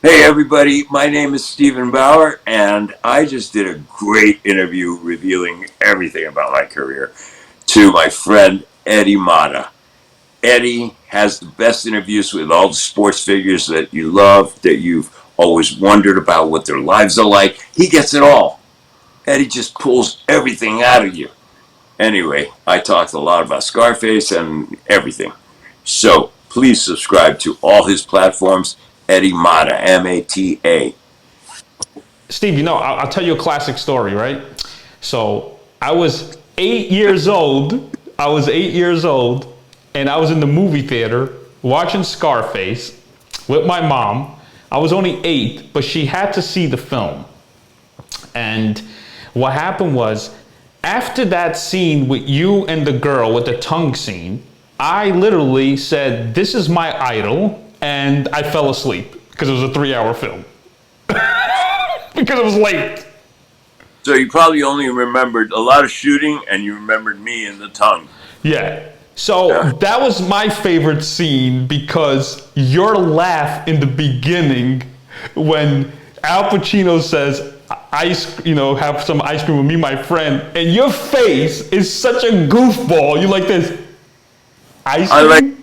Hey everybody, my name is Stephen Bauer, and I just did a great interview revealing everything about my career to my friend Eddie Mata. Eddie has the best interviews with all the sports figures that you love, that you've always wondered about what their lives are like. He gets it all. Eddie just pulls everything out of you. Anyway, I talked a lot about Scarface and everything. So please subscribe to all his platforms. Eddie Mata, Mata. Steve, I'll tell you a classic story, right? So I was 8 years old. I was 8 years old, and I was in the movie theater watching Scarface with my mom. I was only 8, but she had to see the film. And what happened was, after that scene with you and the girl with the tongue scene, I literally said, "This is my idol," and I fell asleep because it was a 3-hour film. Because it was late. So you probably only remembered a lot of shooting, and you remembered me and the tongue. Yeah. So Yeah. that was my favorite scene because your laugh in the beginning when Al Pacino says, have some ice cream with me, my friend, and your face is such a goofball. You like this ice I like cream?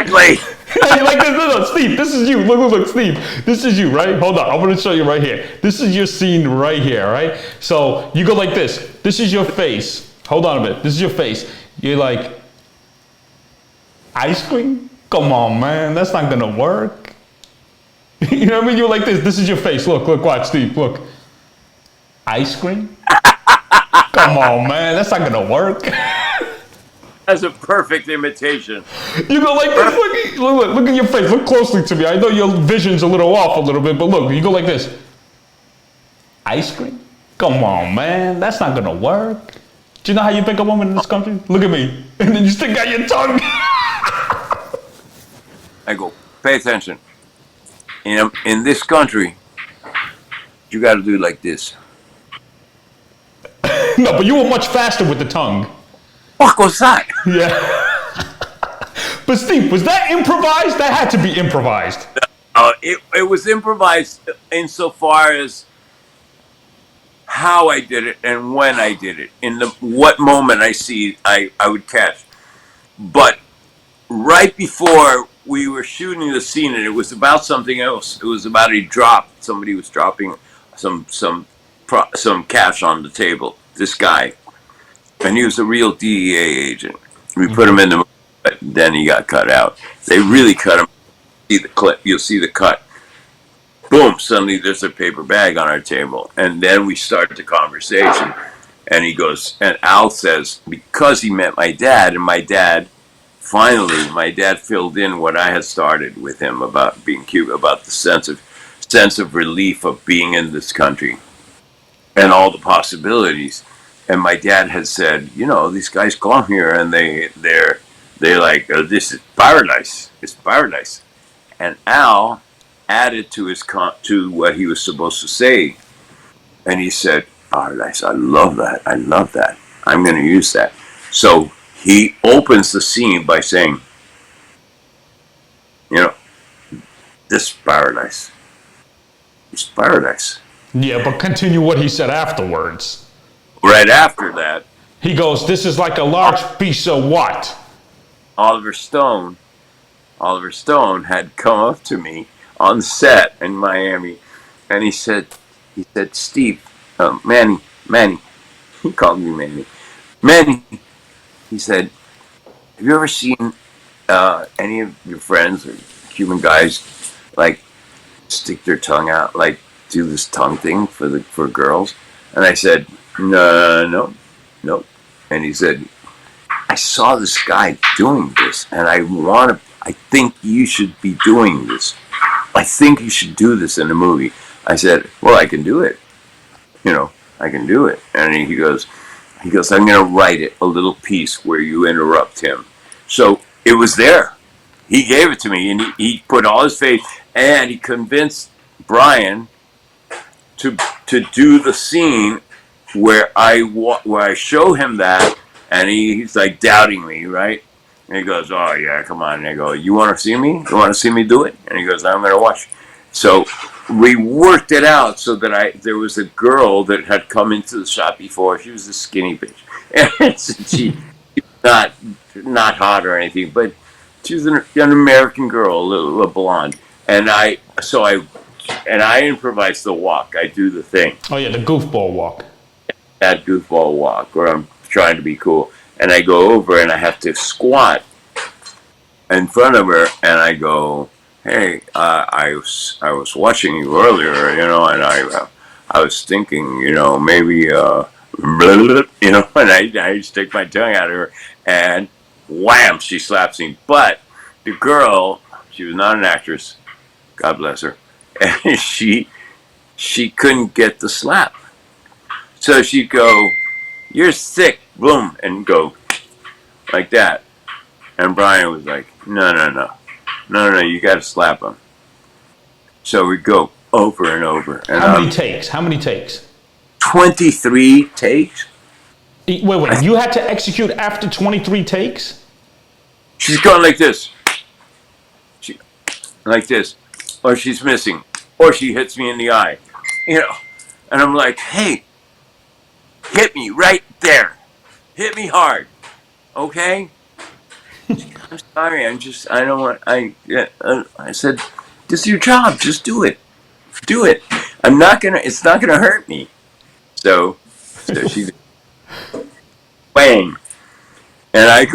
exactly. You like this? No, Steve, this is you. Look, Steve. This is you, right? Hold on. I'm going to show you right here. This is your scene right here, right? So you go like this. This is your face. Hold on a bit. This is your face. You're like, ice cream? Come on, man. That's not going to work. You know what I mean? You're like this. This is your face. Look, watch, Steve. Look. Ice cream? Come on, man. That's not going to work. That's a perfect imitation. You go like this. Look at your face. Look closely to me. I know your vision's a little off a little bit, but look, you go like this. Ice cream? Come on, man. That's not going to work. Do you know how you pick a woman in this country? Look at me. And then you stick out your tongue. I go, pay attention. In this country, you got to do like this. No, but you were much faster with the tongue. What was that? Yeah. But Steve, was that improvised? That had to be improvised. It was improvised insofar as how I did it and when I did it. In the what moment I would catch. But right before we were shooting the scene, and it was about something else. It was about a drop. Somebody was dropping some cash on the table. This guy, and he was a real DEA agent. We put him in the movie, but then he got cut out. They really cut him. See the clip. You'll see the cut. Boom! Suddenly there's a paper bag on our table, and then we start the conversation. And he goes, and Al says, because he met my dad, and finally, my dad filled in what I had started with him about being Cuban, about the sense of relief of being in this country and all the possibilities. And my dad had said, these guys come here and they're like, this is paradise. It's paradise. And Al added to to what he was supposed to say, and he said, paradise. I love that. I love that. I'm going to use that. So he opens the scene by saying, this paradise. It's paradise. Yeah, but continue what he said afterwards. Right after that, He goes, "This is like a large piece of what?" Oliver Stone, Oliver Stone had come up to me on set in Miami, and he said, Steve, Manny, he called me Manny. He said, have you ever seen any of your friends or Cuban guys like stick their tongue out, like do this tongue thing for girls? And I said, no. And he said, I saw this guy doing this, and I think you should be doing this. I think you should do this in a movie. I said, well, I can do it. I can do it. And he goes, I'm going to write it a little piece where you interrupt him. So it was there. He gave it to me, and he put all his faith, and he convinced Brian to do the scene where I show him that, and he's like doubting me, right? And he goes, oh yeah, come on. And I go, you want to see me? You want to see me do it? And he goes, I'm going to watch. So we worked it out so that there was a girl that had come into the shop before. She was a skinny bitch, and she not hot or anything, but she was an American girl, a little blonde, and I improvise the walk. I do the thing, Oh yeah, the goofball walk. that goofball walk where I'm trying to be cool, and I go over and I have to squat in front of her, and I go, "Hey, I was watching you earlier, and I was thinking, maybe and I stick my tongue at her, and wham, she slaps me. But the girl, she was not an actress, God bless her, and she couldn't get the slap, so she'd go, 'You're sick,' boom, and go like that." And Brian was like, no, you got to slap him. So we go over and over. And How many takes? How many takes? 23 takes. Wait. You had to execute after 23 takes? She's going like this. Like this. Or she's missing. Or she hits me in the eye. And I'm like, "Hey, hit me right there. Hit me hard. Okay? I'm sorry. I don't want, I said, this is your job. Just do it. Do it. It's not going to hurt me." So she, bang. And I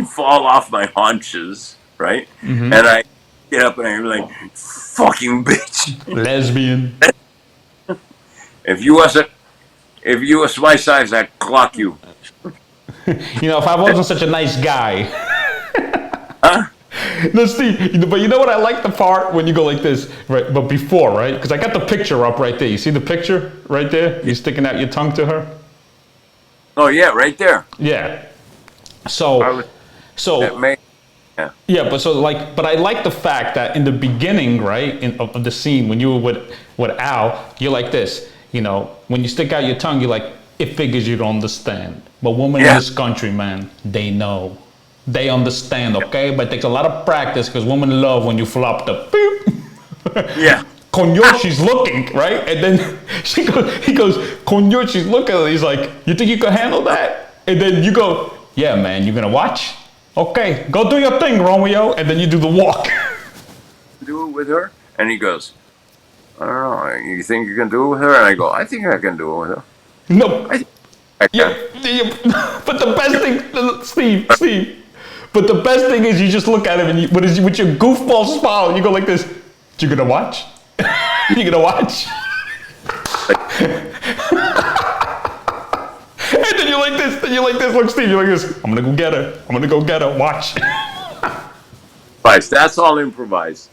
fall off my haunches, right? Mm-hmm. And I get up and I'm like, "Fucking bitch. Lesbian. If you was my size, I'd clock you." If I wasn't such a nice guy. Huh? No, Steve, but you know what? I like the part when you go like this, right? But before, right? Because I got the picture up right there. You see the picture right there? You sticking out your tongue to her? Oh, yeah, right there. Yeah. So, yeah, but I like the fact that in the beginning, right, of the scene when you were with Al, you're like this. When you stick out your tongue, you're like, "It figures you don't understand. But women in this country, man, they know. They understand, okay? But it takes a lot of practice because women love when you flop the beep." Yeah. Coño, she's looking, right? And then he goes, "Coño, she's looking." He's like, "You think you can handle that?" And then you go, "Yeah, man, you gonna watch? Okay, go do your thing, Romeo." And then you do the walk. Do it with her? And he goes, "I don't know. You think you can do it with her?" And I go, "I think I can do it with her." No. I Yeah. But the best thing, Steve. But the best thing is you just look at him and with your goofball smile, you go like this. "You gonna watch? You gonna watch?" And then you're like this. Look, Steve, you're like this. "I'm gonna go get her. Watch." That's all improvised.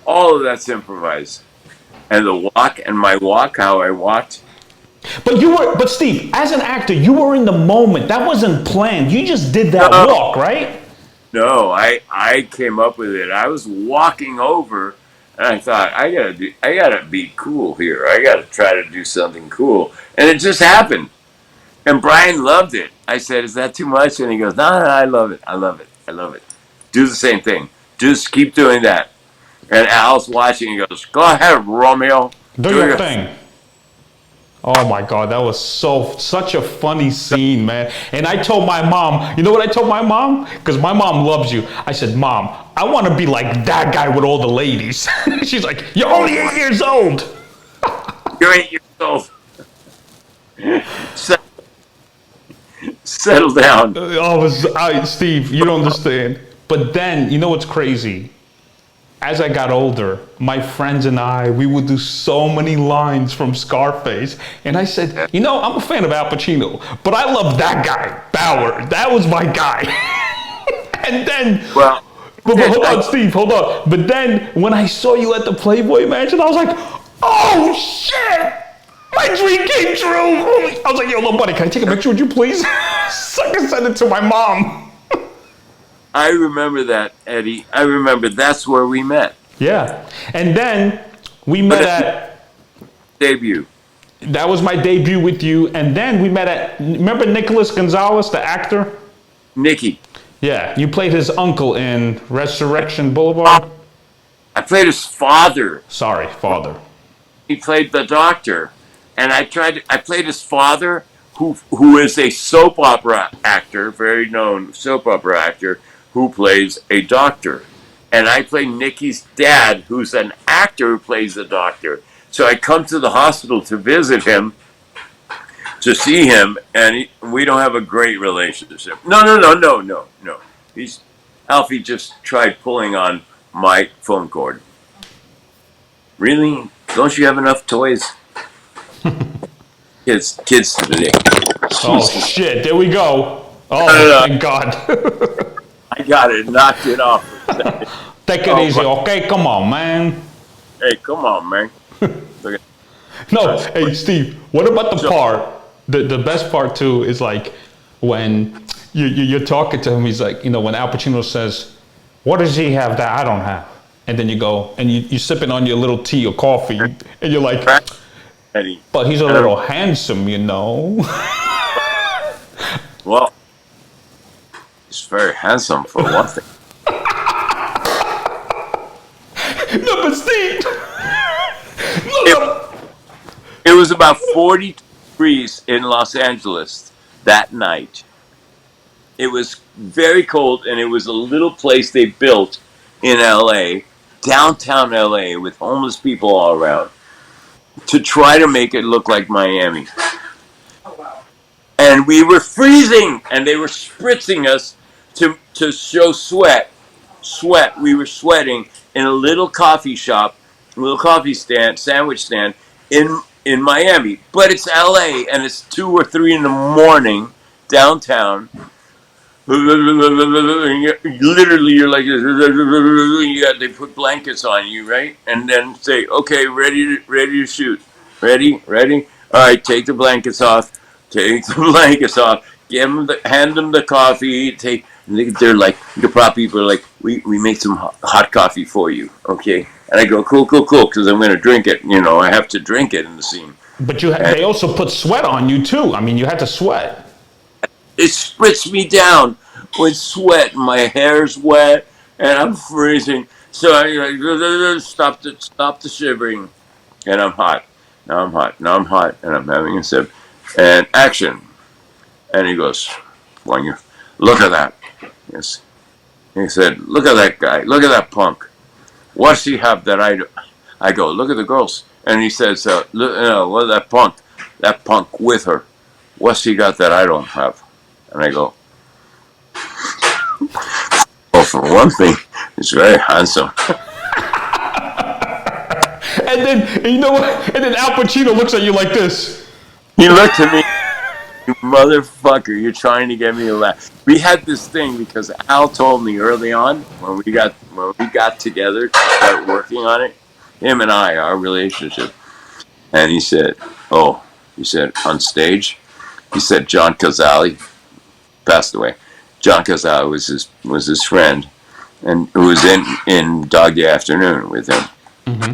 All of that's improvised. And the walk and my walk, how I walked. But Steve, as an actor, you were in the moment. That wasn't planned. You just did that walk, right? No, I came up with it. I was walking over, and I thought, I gotta be cool here. I gotta try to do something cool, and it just happened. And Brian loved it. I said, "Is that too much?" And he goes, "No, I love it. I love it. Do the same thing. Just keep doing that." And Al's watching. He goes, "Go ahead, Romeo. Do your thing." Oh my God, that was such a funny scene, man. And I told my mom, you know what I told my mom? Because my mom loves you. I said, "Mom, I want to be like that guy with all the ladies." She's like, "You're only 8 years old." You're 8 years old. Settle down. Steve, you don't understand. But then, you know what's crazy? As I got older, my friends and we would do so many lines from Scarface. And I said, I'm a fan of Al Pacino, but I love that guy, Bauer. That was my guy. And then, but hold on, Steve, hold on. But then when I saw you at the Playboy Mansion, I was like, "Oh shit! My dream came true." I was like, "Yo, little buddy, can I take a picture with you, please?" So I can send it to my mom. I remember that, Eddie. I remember that's where we met. Yeah. And then we met at debut. That was my debut with you. And then we met at, remember Nicholas Gonzalez, the actor? Nicky. Yeah. You played his uncle in Resurrection Boulevard. I played his father. Sorry, father. He played the doctor, and I played his father, who is a soap opera actor, very known soap opera actor, who plays a doctor. And I play Nikki's dad, who's an actor who plays the doctor. So I come to the hospital to visit him, to see him, and we don't have a great relationship. No. Alfie just tried pulling on my phone cord. Really? Don't you have enough toys? Kids today. Oh shit! There we go. Oh, thank God. I got it. Knocked it off for a second. Take it easy, okay? Come on, man. Hey, come on, man. Look at No, hey Steve. What about the part? The best part too is like when you're talking to him. He's like, when Al Pacino says, "What does he have that I don't have?" And then you go and you're sipping on your little tea or coffee, and you're like, Eddie. "But he's a little handsome, Well, he's very handsome for one thing. No, but Steve. It was about 40 degrees in Los Angeles that night. It was very cold, and it was a little place they built in LA, downtown LA, with homeless people all around, to try to make it look like Miami. And we were freezing, and they were spritzing us to show sweat. We were sweating in a little coffee shop, a little coffee stand, sandwich stand in Miami. But it's LA, and it's 2 or 3 in the morning downtown. Literally, you're like, they put blankets on you, right? And then say, okay, ready to shoot. Ready? All right, take the blankets off. Hand them the coffee. They're like, the prop people are like, we make some hot coffee for you, okay? And I go, cool, because I'm going to drink it. I have to drink it in the scene. But they also put sweat on you too. I mean, you had to sweat. It spritz me down with sweat. My hair's wet, and I'm freezing. So I stop the shivering, and I'm hot. Now I'm hot, and I'm having a sip. And action. And he goes, look at that. Yes. He said, look at that guy. Look at that punk. What's he have that I do? I go, look at the girls. And he says, what that punk with her. What's he got that I don't have? And I go, well, for one thing, he's very handsome. And then, you know what? And then Al Pacino looks at you like this. He looked at me, you motherfucker, you're trying to get me to laugh. We had this thing because Al told me early on when we got together to start working on it, him and I, our relationship. And he said, on stage, he said John Cazale passed away. John Cazale was his friend, and who was in Dog Day Afternoon with him. Mm-hmm.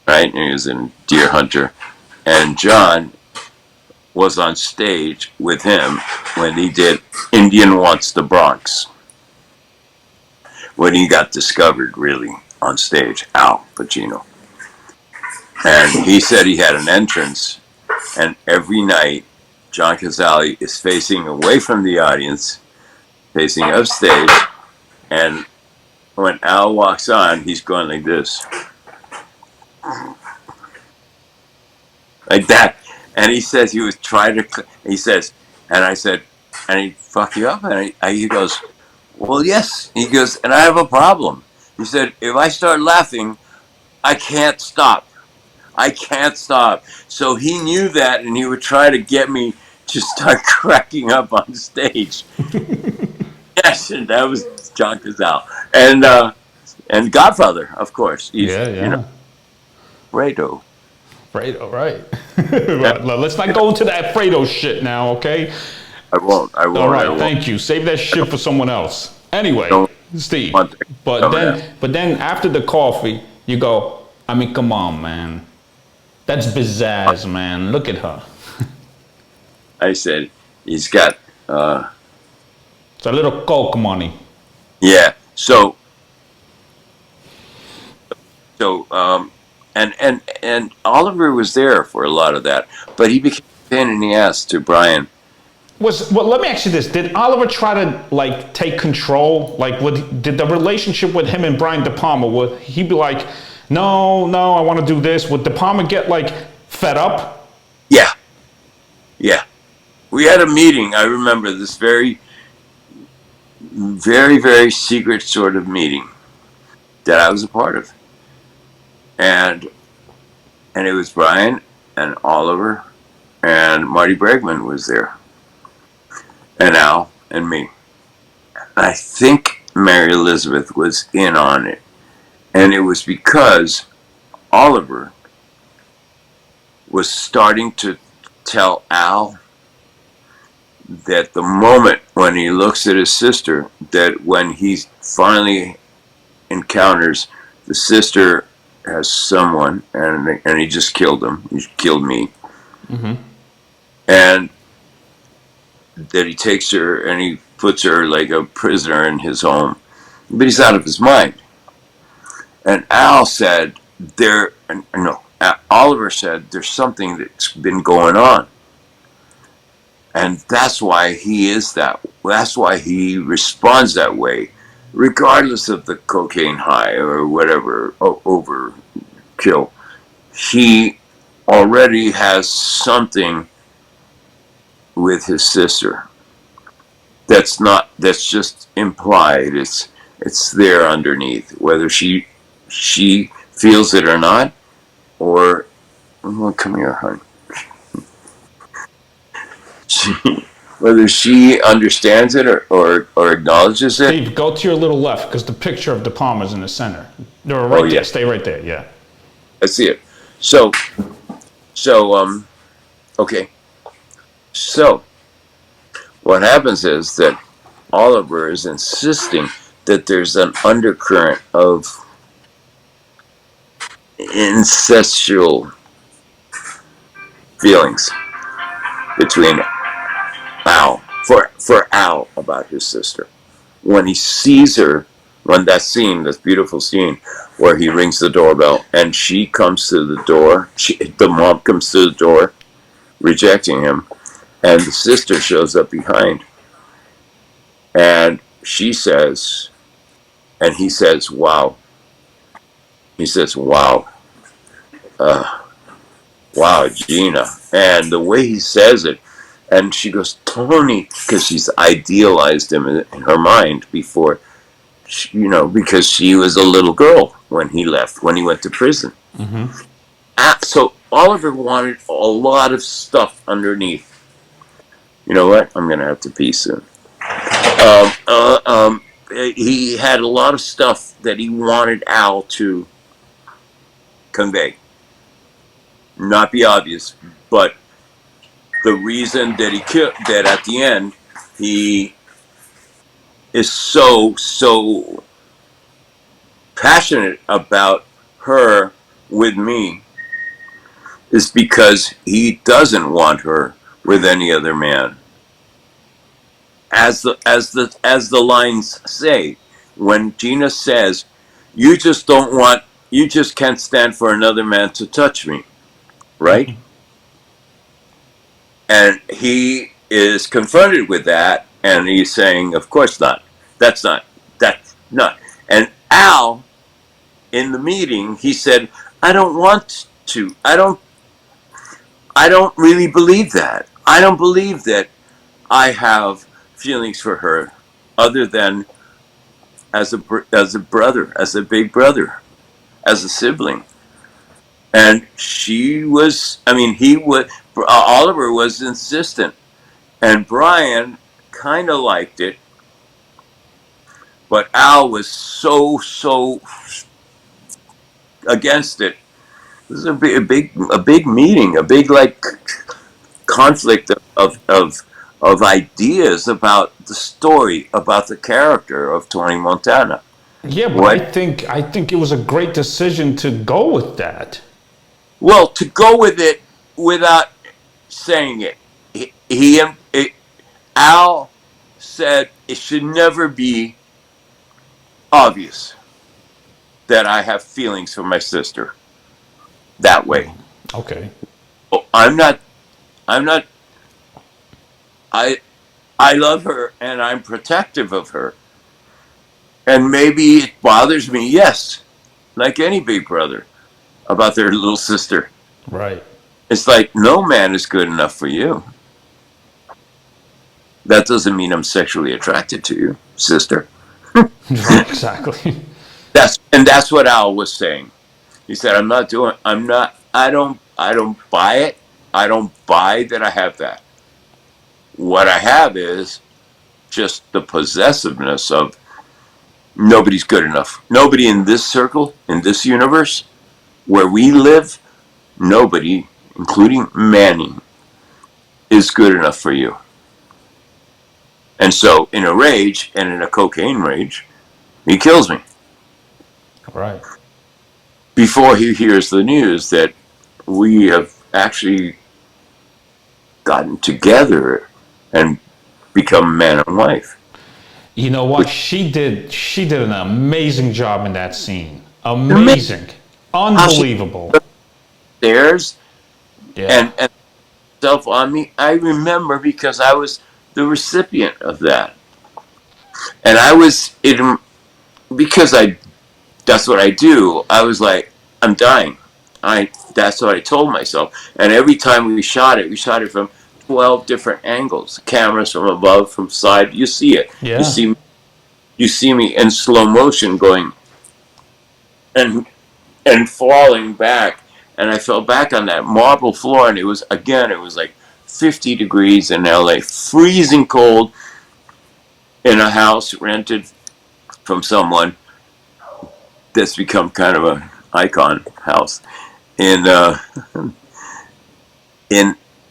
Right? And he was in Deer Hunter. And John was on stage with him when he did Indian Wants the Bronx. When he got discovered, really, on stage, Al Pacino. And he said he had an entrance, and every night, John Cazale is facing away from the audience, facing upstage, and when Al walks on, he's going like this. Like that. And he says he was trying to, and I said, and he fuck you up? And he goes, well, yes. He goes, and I have a problem. He said, if I start laughing, I can't stop. So he knew that, and he would try to get me to start cracking up on stage. Yes, and that was John Cazale. And Godfather, of course. Yeah. Fredo. Fredo, right. Let's not go into that Fredo shit now, okay? I won't. All right, thank you. Save that shit for someone else. Anyway, Steve. But then after the coffee, you go, I mean, come on, man. That's pizzazz, man. Look at her. I said, he's got... it's a little coke money. Yeah. So, the So and Oliver was there for a lot of that, but he became a pain in the ass to Brian. Let me ask you this: did Oliver try to like take control? Like, did the relationship with him and Brian De Palma? Would he be like, no, no, I want to do this? Would De Palma get like fed up? Yeah, yeah. We had a meeting. I remember this very secret sort of meeting that I was a part of, and it was Brian and Oliver and Marty Bregman was there, and Al and me. I think Mary Elizabeth was in on it, and it was because Oliver was starting to tell Al that the moment when he looks at his sister, that when he finally encounters the sister has someone, and he just killed him. He killed me, and that he takes her and he puts her like a prisoner in his home, but he's out of his mind. And Al said, "There, no." Oliver said, "There's something that's been going on." And that's why he is that. That's why he responds that way, regardless of the cocaine high or whatever overkill. He already has something with his sister. That's just implied. It's there underneath, whether she feels it or not, or oh, come here, hon. She, whether she understands it or acknowledges it. Steve, go to your little left because the picture of De Palma's in the center. They're Oh right there. yeah, Stay right there. Yeah. I see it. So so okay. So what happens is that Oliver is insisting that there's an undercurrent of incestual feelings between Al for Al about his sister. When he sees her, when that scene, this beautiful scene where he rings the doorbell and she comes to the door, the mom comes to the door, rejecting him, and the sister shows up behind, and she says, and he says, "Wow." He says, "Wow, uh, wow, Gina," and the way he says it, and she goes, "Tony," because she's idealized him in her mind before, because she was a little girl when he left, when he went to prison. So Oliver wanted a lot of stuff underneath. You know what? I'm gonna have to pee soon. Um, uh, um, he had a lot of stuff that he wanted Al to convey, not be obvious, but the reason that he killed, that at the end he is so passionate about her with me is because he doesn't want her with any other man. As the lines say, when Gina says, you just can't stand for another man to touch me," right? And he is confronted with that, and he's saying, "Of course not. That's not. That's not." And Al, in the meeting, he said, "I don't want to. I don't really believe that. I don't believe that I have feelings for her, other than as a brother, as a big brother, as a sibling." And she was, I mean, Oliver was insistent, and Brian kind of liked it, but Al was so against it. This is a big meeting, a big like conflict of ideas about the story, about the character of Tony Montana. Yeah, but I What? think I think it was a great decision to go with that. Well, to go with it without saying it, Al said it should never be obvious. that I have feelings for my sister that way. Okay. Oh, I'm not. I'm not. I I love her and I'm protective of her. And maybe it bothers me, yes, like any big brother, about their little sister. Right. It's like no man is good enough for you. That doesn't mean I'm sexually attracted to you, sister. Right. Exactly. That's what Al was saying. He said, I don't buy it. I don't buy that I have that. What I have is just the possessiveness of nobody's good enough. Nobody in this circle, in this universe, where we live, nobody, including Manny, is good enough for you. And so, in a rage and in a cocaine rage, he kills me Right. before he hears the news that we have actually gotten together and become man and wife. You know what? She did an amazing job in that scene. Amazing Amazing. how she Unbelievable. stares Yeah. and stuff on me. I remember because I was the recipient of that. And I was in because I that's what I do. I was like, I'm dying. That's what I told myself. And every time we shot it from 12 different angles. Cameras from above, from side. You see it. Yeah. You see me in slow motion going and falling back. And I fell back on that marble floor, and it was like 50 degrees in LA, freezing cold in a house rented from someone that's become kind of an icon house in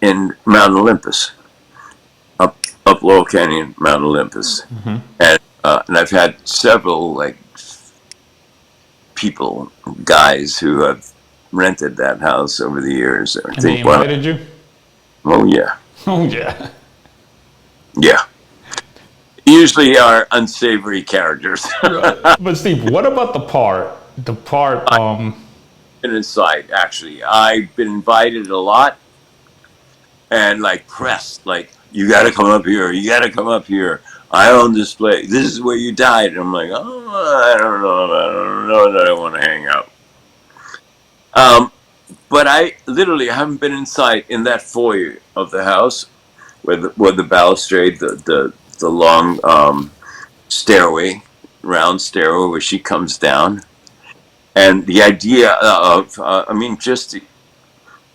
in Mount Olympus, up Laurel Canyon, Mount Olympus, and I've had several like people, guys who have rented that house over the years. I And they think one. invited you? Oh yeah, Oh yeah. yeah. Usually are unsavory characters. But Steve, what about the part Been inside actually. I've been invited a lot and like pressed, like you got to come up here. You got to come up here. I own this place. This is where you died. And I'm like, oh, I don't know. I don't know that I want to hang out. But I literally haven't been inside in that foyer of the house where the balustrade, the long stairway, round stairway where she comes down, and the idea of, I mean, just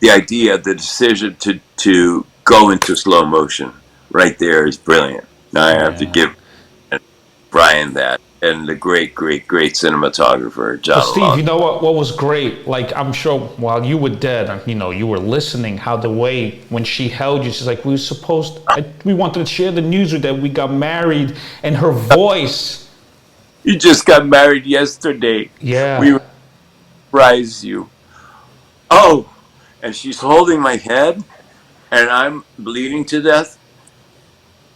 the idea, the decision to go into slow motion right there is brilliant. Now I have to yeah. give Brian that, and the great, great, great cinematographer But John Steve, you Alonso. know what was great? Like I'm sure while you were dead, you were listening how the way when she held you, she's like, we wanted to share the news with that we got married, and her voice. You just got married yesterday. We Yeah. surprise you. Oh, and she's holding my head, and I'm bleeding to death,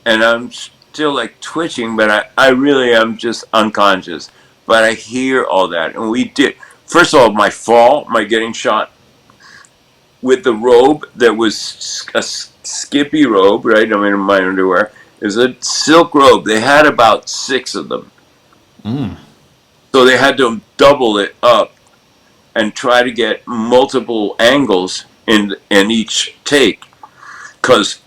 and I'm still like twitching, but I really am just unconscious. But I hear all that, and we did. First of all, my getting shot with the robe that was a skippy robe, right? I mean, in my underwear. It was a silk robe. They had about 6 of them. So they had to double it up and try to get multiple angles in each take because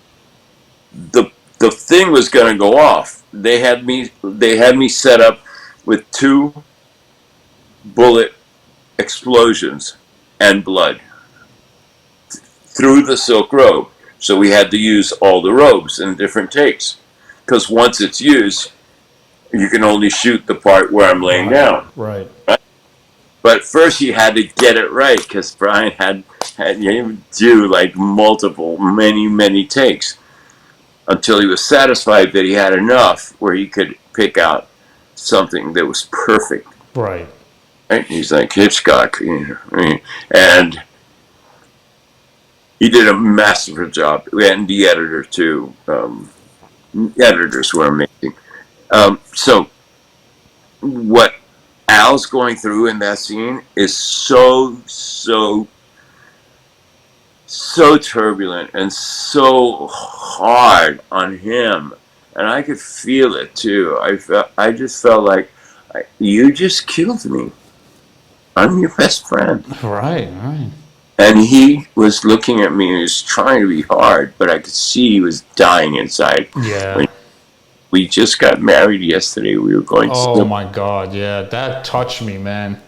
the thing was going to go off. They had me set up with 2 bullet explosions and blood through the silk robe. So we had to use all the robes in different takes because once it's used, you can only shoot the part where I'm laying Right. down. Right. But first, you had to get it right because Brian had you do like many takes until he was satisfied that he had enough where he could pick out something that was perfect. Right. Right? He's like Hitchcock, and he did a masterful job. And the editor too. The editors were amazing. So what Al's going through in that scene is so turbulent and so hard on him, and I could feel it too. I just felt like, you just killed me. I'm your best friend. Right. And he was looking at me and he was trying to be hard, but I could see he was dying inside. Yeah. We just got married yesterday. We were going Oh to. my God, yeah, that touched me, man.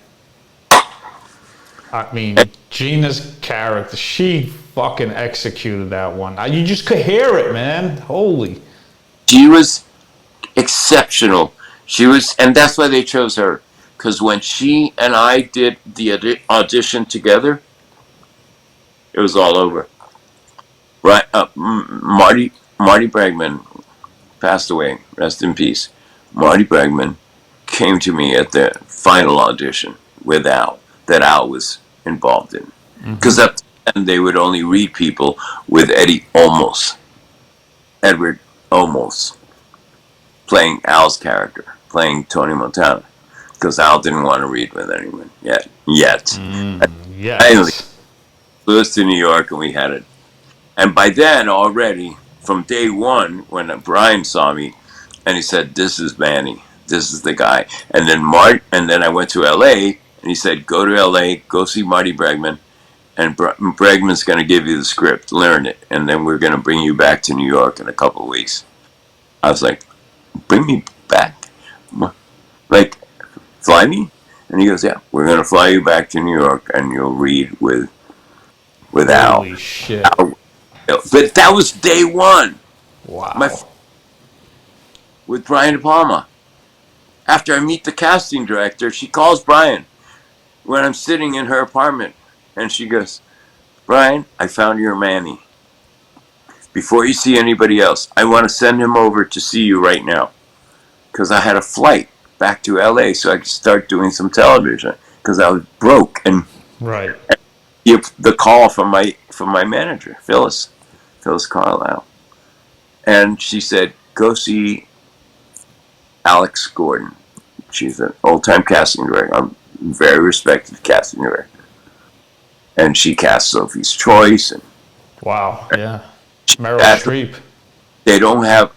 I mean, Gina's character, she fucking executed that one. You just could hear it, man. Holy. She was exceptional. She was, and that's why they chose her. Because when she and I did the audition together, it was all over. Right? Marty Bregman passed away. Rest in peace. Marty Bregman came to me at the final audition with Al, that Al was involved in. Because up to then they would only read people with Edward Olmos, playing Al's character, playing Tony Montana. Because Al didn't want to read with anyone yet. Yes. Finally, flew us to New York and we had it. And by then already, from day one, when Brian saw me, and he said, "This is Manny. This is the guy." And then I went to L.A. and he said, "Go to L.A. Go see Marty Bregman, and Bregman's going to give you the script. Learn it, and then we're going to bring you back to New York in a couple of weeks." I was like, "Bring me back? Like, fly me?" And he goes, "Yeah, we're going to fly you back to New York, and you'll read with Al." Holy shit! But that was day one. Wow. With Brian De Palma. After I meet the casting director, she calls Brian when I'm sitting in her apartment, and she goes, "Brian, I found your Manny. Before you see anybody else, I want to send him over to see you right now, because I had a flight back to LA so I could start doing some television, because I was broke." And right. The call from my manager, Phyllis Carlisle, and she said, "Go see Alex Gordon. She's an old-time casting director, a very respected casting director, and she cast Sophie's Choice." And wow, yeah, Meryl Streep. They don't have.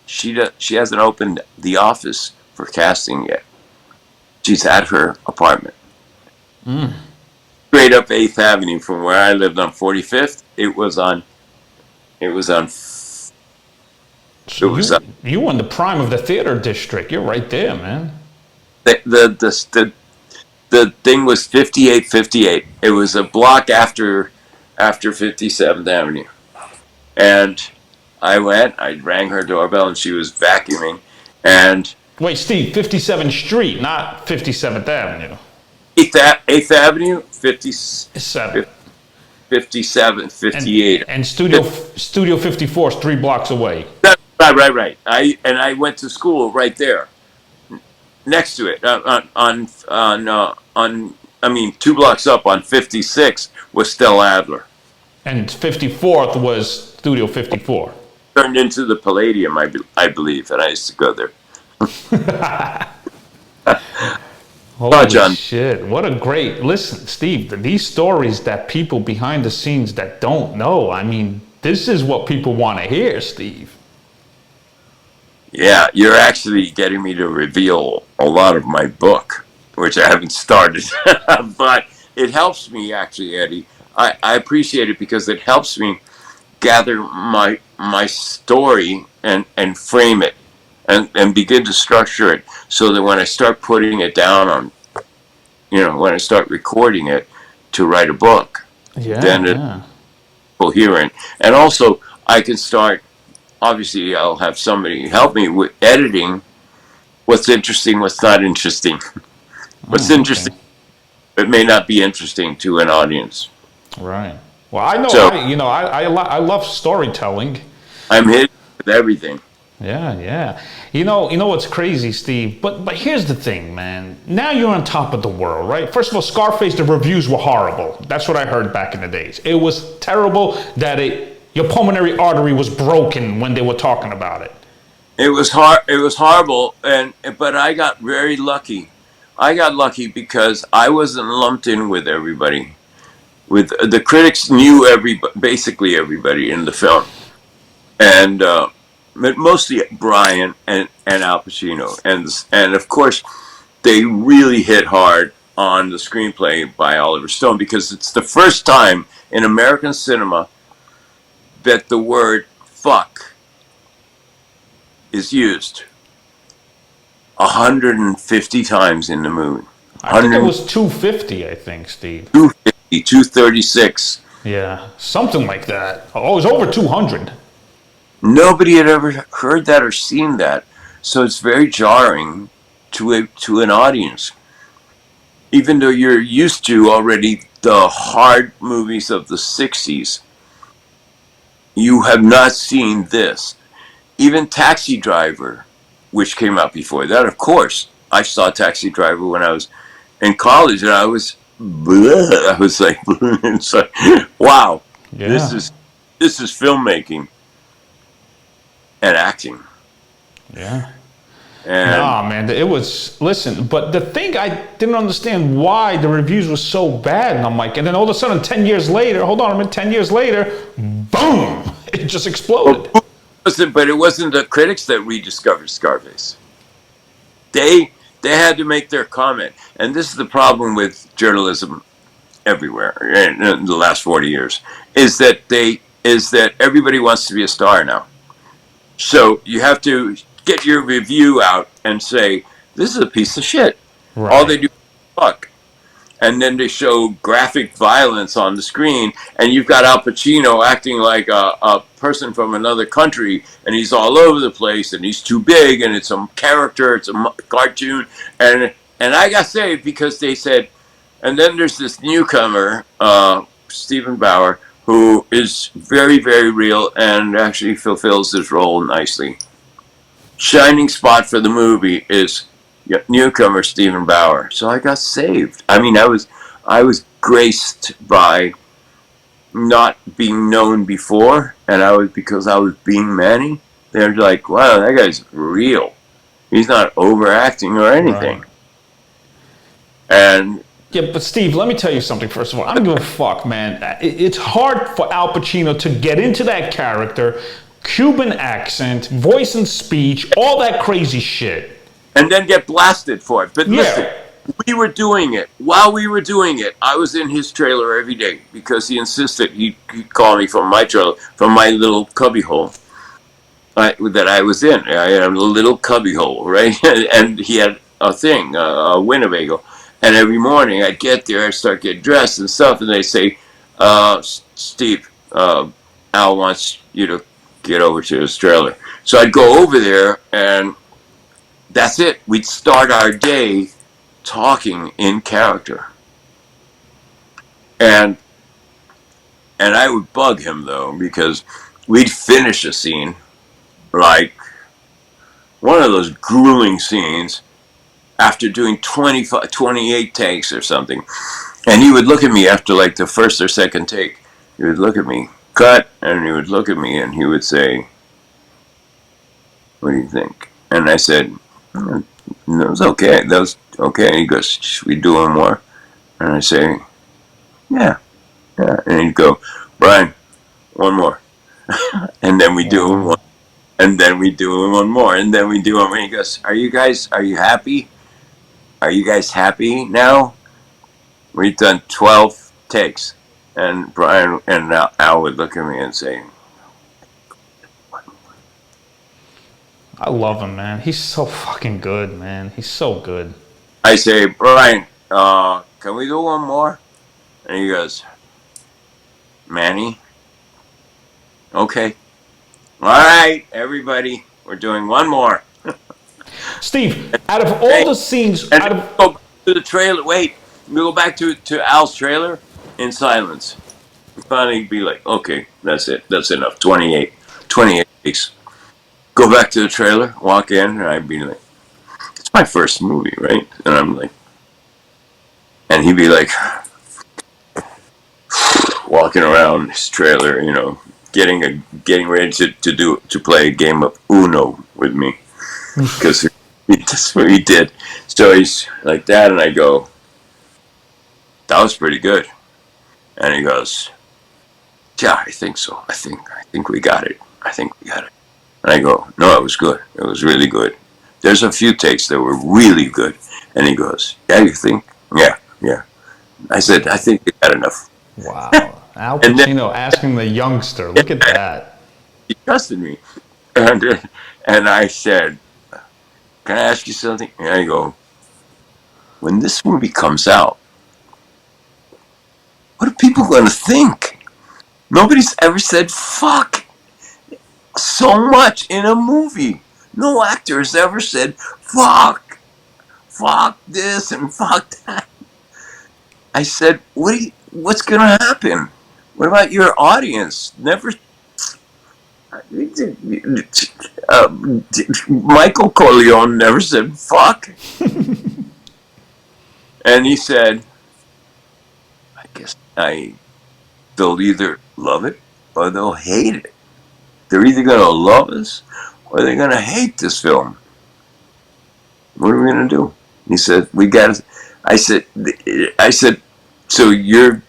She hasn't opened the office for casting yet. She's at her apartment. Straight up 8th Avenue from where I lived on 45th. It was on. So you were in the prime of the theater district. You're right there, man. The thing was 5858. It was a block after 57th Avenue. And I rang her doorbell, and she was vacuuming. And wait, Steve, 57th Street, not 57th Avenue. 8th Avenue, 57. 57, 58. And Studio 54 is 3 blocks away. Right. I went to school right there, next to it. 2 blocks up on 56 was Stella Adler. And 54th was Studio 54. Turned into the Palladium, I believe, and I used to go there. Holy shit, what a great... Listen, Steve, these stories that people behind the scenes that don't know, I mean, this is what people want to hear, Steve. Yeah, you're actually getting me to reveal a lot of my book, which I haven't started. But it helps me, actually, Eddie. I appreciate it because it helps me gather my story and frame it and begin to structure it so that when I start putting it down on, when I start recording it to write a book, then it's coherent. And also, I can start, obviously, I'll have somebody help me with editing what's interesting, what's not interesting. What's interesting, it may not be interesting to an audience. Right. Well, I know, I love storytelling. I'm hit with everything. Yeah. You know what's crazy, Steve? But here's the thing, man. Now you're on top of the world, right? First of all, Scarface, the reviews were horrible. That's what I heard back in the days. It was terrible that your pulmonary artery was broken when they were talking about it. It was hard. It was horrible, but I got very lucky. I got lucky because I wasn't lumped in with everybody. With the critics knew basically everybody in the film, and but mostly Brian and Al Pacino, and of course they really hit hard on the screenplay by Oliver Stone because it's the first time in American cinema that the word "fuck" is used 150 times in the movie. I think it was 250. I think, Steve. 250, 236. Yeah, something like that. Oh, it was over 200. Nobody had ever heard that or seen that, so it's very jarring to an audience. Even though you're used to already the hard movies of the 60s, you have not seen this. Even Taxi Driver, which came out before that, of course. I saw Taxi Driver when I was in college, and I was like, it's like, wow, Yeah. this is filmmaking and acting. Yeah. And Nah, man, it was. Listen, but the thing I didn't understand why the reviews were so bad, and I'm like, and then all of a sudden, 10 years later, hold on a minute, 10 years later, boom, it just exploded. but it wasn't the critics that rediscovered Scarface. They had to make their comment, and this is the problem with journalism everywhere in the last 40 years is that everybody wants to be a star now. So you have to get your review out and say this is a piece of shit. Right. All they do is fuck. And then they show graphic violence on the screen, and you've got Al Pacino acting like a person from another country, and he's all over the place, and he's too big, and it's a character, it's a cartoon, and I got saved because they said, and then there's this newcomer, Stephen Bauer, who is very, very real and actually fulfills his role nicely. Shining spot for the movie is newcomer Stephen Bauer. So I got saved. I mean, I was graced by not being known before, and because I was being Manny. They're like, wow, that guy's real. He's not overacting or anything. Right. And Yeah, but Steve, let me tell you something first of all. I don't give a fuck, man. It's hard for Al Pacino to get into that character, Cuban accent, voice and speech, all that crazy shit. and then get blasted for it. But listen, we were doing it. While we were doing it, I was in his trailer every day because he insisted he'd call me from my trailer, from my little cubbyhole that I was in. I had a little cubbyhole, right? And he had a thing, a Winnebago. And every morning I'd get there, I'd start getting dressed and stuff, and they say, Steve, Al wants you to get over to his trailer. So I'd go over there, and that's it. We'd start our day talking in character. And I would bug him, though, because we'd finish a scene, like one of those grueling scenes, after doing 28 takes or something. And he would look at me after like the first or second take. He would look at me, cut, and he would look at me and he would say, what do you think? And I said, that was okay. That was okay. And he goes, should we do one more? And I say, yeah. And he'd go, Brian, one more. And then we do one. And then we do one more. And then we do one more. And he goes, are you happy? Are you guys happy now? We've done 12 takes. And Brian and Al would look at me and say, I love him, man. He's so fucking good, man. He's so good. I say, Brian, can we do one more? And he goes, Manny, okay. All right, everybody, we're doing one more. Steve, out of all the scenes, and go back to the trailer. Wait, we go back to Al's trailer in silence. Finally, be like, okay, that's it. That's enough. 28 takes. Go back to the trailer, walk in, and I'd be like, it's my first movie, right? And I'm like, and he'd be like, walking around his trailer, getting ready to play a game of Uno with me because that's what he did. So he's like that, and I go, that was pretty good. And he goes, yeah, I think so. I think we got it. I think we got it. And I go, no, it was good. It was really good. There's a few takes that were really good. And he goes, yeah, you think? Yeah, yeah. I said, I think we got enough. Wow. Al And then Pacino asking the youngster. Look at that. he trusted me. And I said, can I ask you something? And I go, when this movie comes out, what are people going to think? Nobody's ever said fuck so much in a movie. No actor has ever said fuck this and fuck that. I said, what's going to happen? What about your audience? Never. Michael Corleone never said fuck. And he said, I guess they'll either love it or they'll hate it. They're either going to love us or they're going to hate this film. What are we going to do? He said, we got to. I said, so you're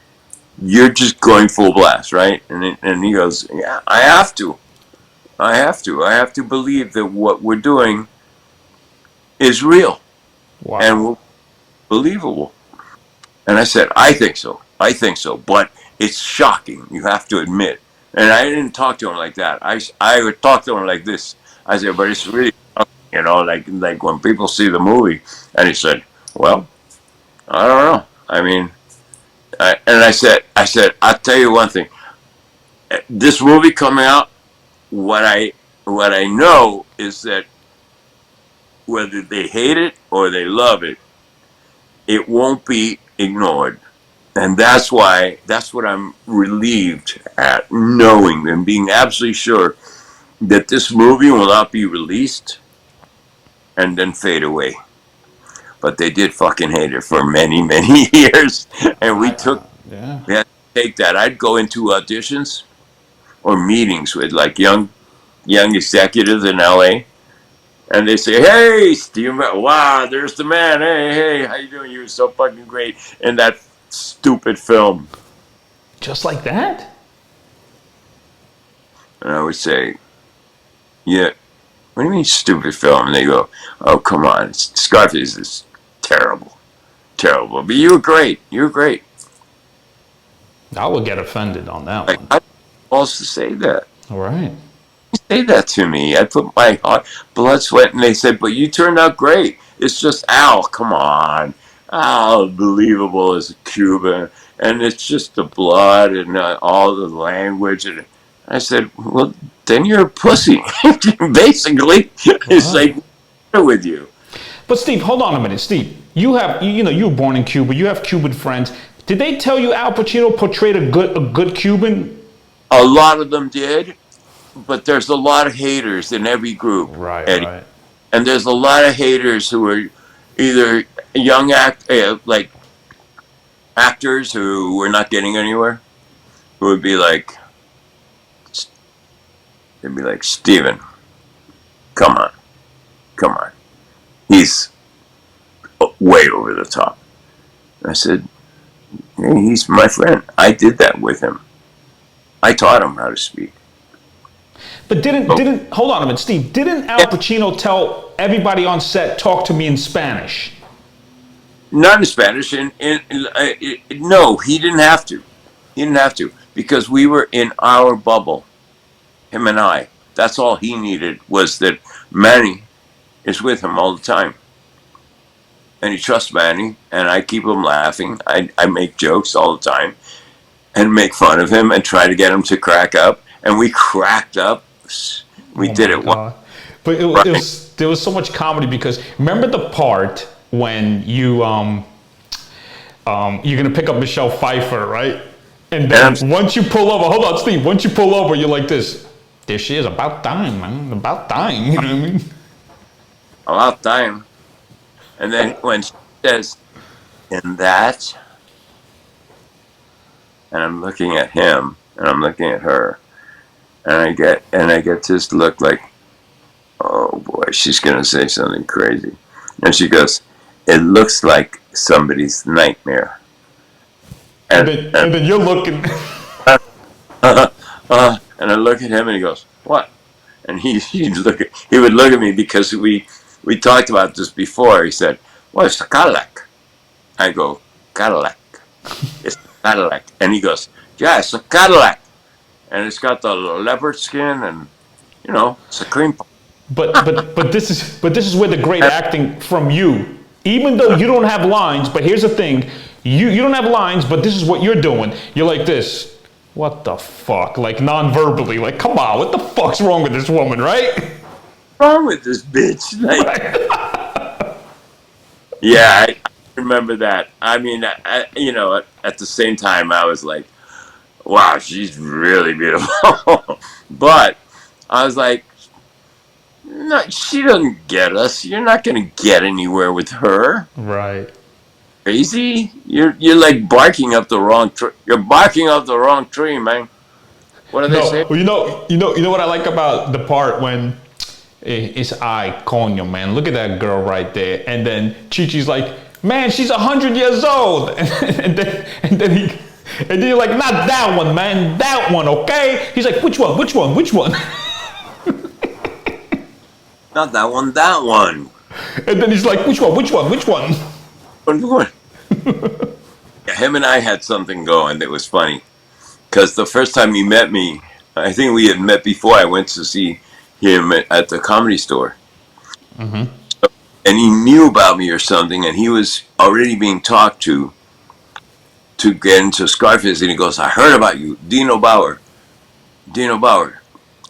just going full blast, right? And he goes, yeah, I have to. I have to believe that what we're doing is real and Wow. believable. And I said, I think so. But it's shocking, you have to admit. And I didn't talk to him like that. I would talk to him like this. I said, but it's really, like when people see the movie. And he said, well, I don't know. I mean, and I said, I'll tell you one thing. This movie coming out, what I know is that whether they hate it or they love it, it won't be ignored. And that's what I'm relieved at, knowing and being absolutely sure that this movie will not be released and then fade away. But they did fucking hate it for many, many years. And we Yeah. had to take that. I'd go into auditions or meetings with like young executives in LA. And they say, hey, Steve, wow, there's the man. Hey, how you doing? You were so fucking great in that stupid film. Just like that? And I would say, yeah, what do you mean stupid film? And they go, oh, come on, Scarface is terrible. Terrible. But you were great. You were great. I would get offended on that Like, one. I was to say that. All right. Say that to me. I put my heart, blood, sweat, and they said, but you turned out great. It's just Al, come on. Al, believable as a Cuban. And it's just the blood and all the language. And I said, well, then you're a pussy. Basically, it's like, what's the matter with you? But Steve, hold on a minute. Steve, you were born in Cuba. You have Cuban friends. Did they tell you Al Pacino portrayed a good Cuban? A lot of them did, but there's a lot of haters in every group, Right, Eddie. right. And there's a lot of haters who are either like actors who were not getting anywhere, who would be like, they'd be like, Steven, come on. He's way over the top. I said, hey, he's my friend. I did that with him. I taught him how to speak. But didn't hold on a minute, Steve? Didn't Al Pacino tell everybody on set talk to me in Spanish? Not in Spanish. No, he didn't have to. He didn't have to because we were in our bubble, him and I. That's all he needed was that Manny is with him all the time. And he trusts Manny, and I keep him laughing. I make jokes all the time and make fun of him and try to get him to crack up. And we cracked up. We Oh did my it God. But there was so much comedy because remember the part when you're gonna pick up Michelle Pfeiffer, right? And then once you pull over, hold on, Steve. Once you pull over, you're like this. There she is, about time, man. About time. You know what I mean? about time. And then when she says, and that, and I'm looking at him and I'm looking at her, and I get this look like, oh boy, she's gonna say something crazy. And she goes, it looks like somebody's nightmare. And And then and then you're looking. and I look at him and he goes, what? And he would look at me because we talked about this before. He said, well, it's a Cadillac. I go, Cadillac. It's a Cadillac. And he goes, yeah, it's a Cadillac. And it's got the leopard skin and, it's a cream pie. But this is where the great acting from you. Even though you don't have lines, but here's the thing: you don't have lines, but this is what you're doing. You're like this. What the fuck? Like non-verbally. Like, come on, what the fuck's wrong with this woman, right? What's wrong with this bitch? Like, Right. yeah, I remember that. I mean, at the same time, I was like, wow, she's really beautiful. But I was like, no, she doesn't get us. You're not going to get anywhere with her. Right. Crazy? You're like barking up the wrong tree. You're barking up the wrong tree, man. What do they say? No, well, you know what I like about the part when it's I, coño, man. Look at that girl right there, and then Chi-Chi's like, man, she's 100 years old, and then you're like, not that one, man, that one, okay? He's like, which one, which one, which one? Not that one, that one. And then he's like, which one, which one, which one? What? Yeah, him and I had something going that was funny. Because the first time he met me, I think we had met before I went to see him at the Comedy Store. Mm-hmm. And he knew about me or something, and he was already being talked to get into Scarface. And he goes, I heard about you, Dino Bauer. Dino Bauer.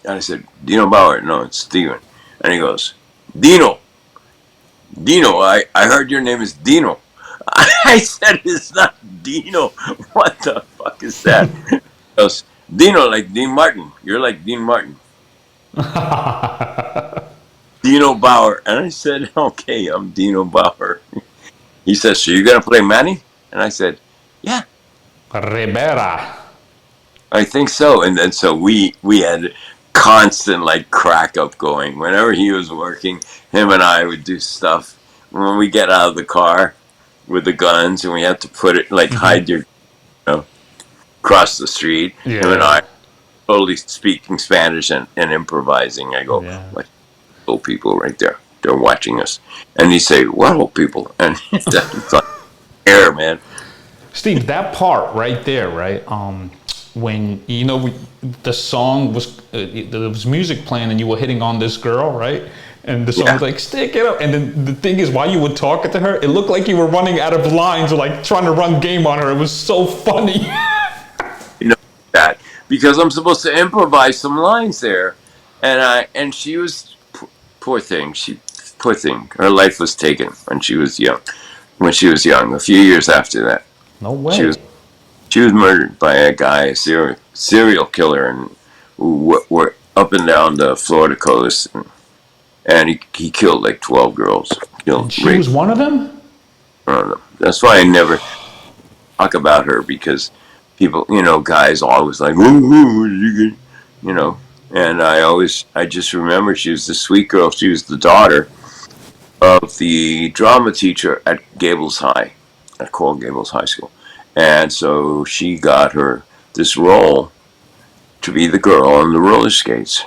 And I said, Dino Bauer? No, it's Steven. And he goes, Dino, I heard your name is Dino. I said, it's not Dino. What the fuck is that? He goes, Dino, like Dean Martin. You're like Dean Martin. Dino Bauer. And I said, okay, I'm Dino Bauer. He says, so you're going to play Manny? And I said, yeah, Ribera. I think so. And then so we had constant like crack up going. Whenever he was working, him and I would do stuff. When we get out of the car with the guns and we have to put it like hide your, across the street. Yeah. Him and I totally speaking Spanish and improvising. I go, Yeah. like, old people right there. They're watching us. And he say, what old people? And it's like air, man. Steve, that part right there, right? When the song was there was music playing and you were hitting on this girl, right? And the song was like, stick it up. And then the thing is, while you were talking to her, it looked like you were running out of lines or like trying to run game on her. It was so funny. You know that because I'm supposed to improvise some lines there, and she was poor thing. Poor thing. Her life was taken when she was young. A few years after that, No way. she was murdered by a guy, a serial killer, and who were up and down the Florida coast, and he killed like 12 girls. And she was one of them? That's why I never talk about her because people, guys always like, ooh, and I just remember she was the sweet girl. She was the daughter of the drama teacher at Gables High, at Coral Gables High School. And so she got her this role to be the girl on the roller skates.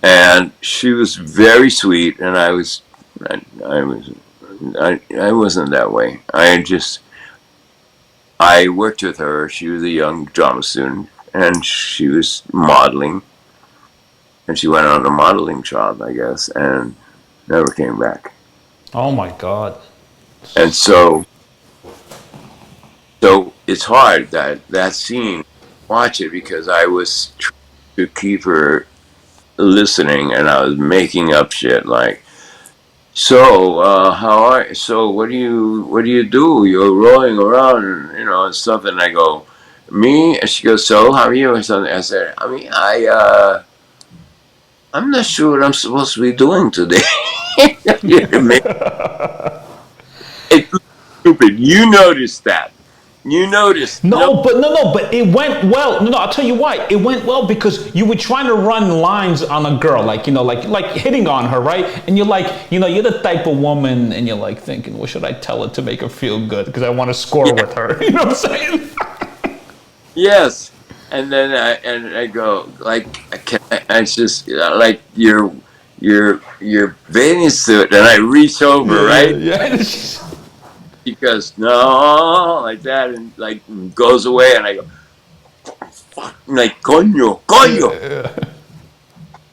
And she was very sweet, and I wasn't that way. I worked with her. She was a young drama student, and she was modeling. And she went on a modeling job, I guess, and never came back. Oh my God. And so it's hard that scene. Watch it because I was trying to keep her listening, and I was making up shit like, so what do you do? You're rolling around, and stuff. And I go, me? And she goes, so how are you? Or something. I said, I'm not sure what I'm supposed to be doing today. It's stupid. You noticed that. You noticed. No, But it went well. No, I'll tell you why. It went well because you were trying to run lines on a girl, like, like hitting on her, right? And you're like, you're the type of woman, and you're like thinking, what should I tell her to make her feel good? Because I want to score with her. You know what I'm saying? yes. And then I go like, I just like your bathing suit, and I reach over, right? Yeah. He goes, no, like that, and like goes away, and I go, fuck, like coño.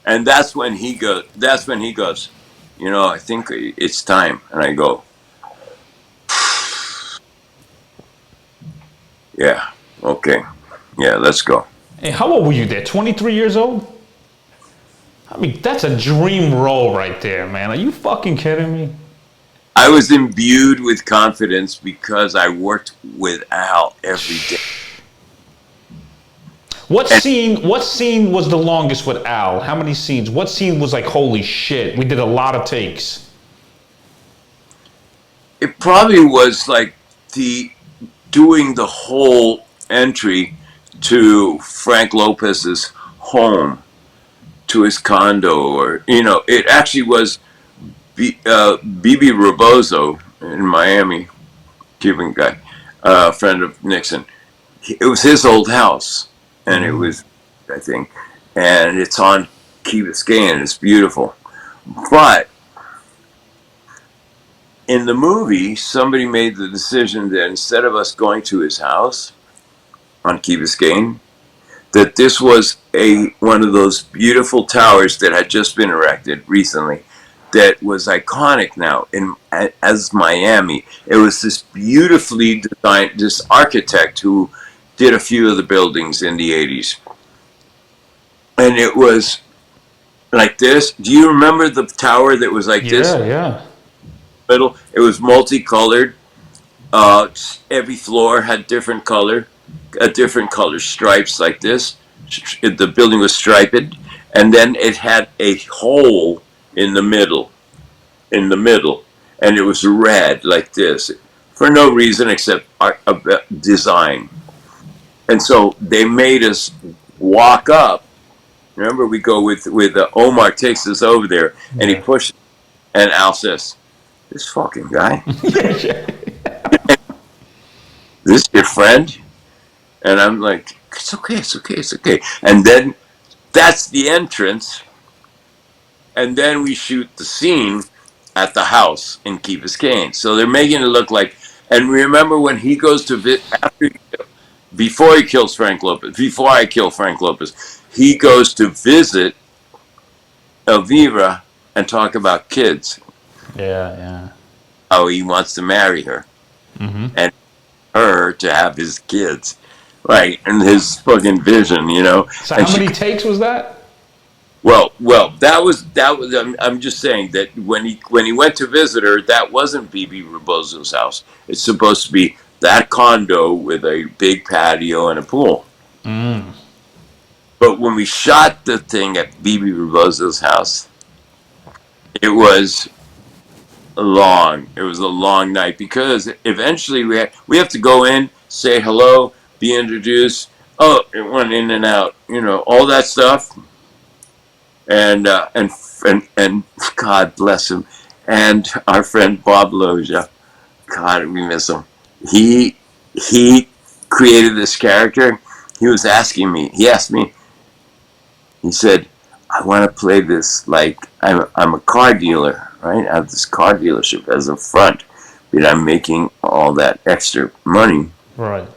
And that's when he goes. I think it's time. And I go, yeah, okay, yeah, let's go. Hey, how old were you there? 23 years old? I mean, that's a dream role right there, man. Are you fucking kidding me? I was imbued with confidence because I worked with Al every day. What scene was the longest with Al? How many scenes? What scene was like, holy shit, we did a lot of takes? It probably was like doing the whole entry to Frank Lopez's home, to his condo, or it actually was Bibi Rebozo in Miami, Cuban guy, friend of Nixon. It was his old house, and it was, I think, and it's on Key Biscayne, and it's beautiful. But in the movie, somebody made the decision that instead of us going to his house on Key Biscayne, that this was one of those beautiful towers that had just been erected recently, that was iconic now as Miami. It was this beautifully designed, this architect who did a few of the buildings in the 80s. And it was like this. Do you remember the tower that was like this? Yeah. Middle. It was multicolored. Every floor had different color stripes like this. The building was striped, and then it had a hole in the middle, and it was red like this for no reason except design. And so they made us walk up. Remember, we go with Omar takes us over there, and he pushes, and Al says, "This fucking guy, this your friend?" And I'm like, "It's okay." And then that's the entrance. And then we shoot the scene at the house in Key Biscayne. So they're making it look like. And remember when he goes to before he kills Frank Lopez, before I kill Frank Lopez, he goes to visit Elvira and talk about kids. Yeah. How he wants to marry her, and her to have his kids, right? And his fucking vision, So And how many takes was that? Well, that was. I'm just saying that when he went to visit her, that wasn't Bibi Rebozo's house. It's supposed to be that condo with a big patio and a pool. But when we shot the thing at Bibi Rebozo's house, it was long. It was a long night because eventually we have to go in, say hello, be introduced. Oh, it went in and out. All that stuff. And God bless him, and our friend Bob Loja, God, we miss him. He created this character. He asked me. He said, "I want to play this like I'm a car dealer, right? I have this car dealership as a front, but I'm making all that extra money, Right.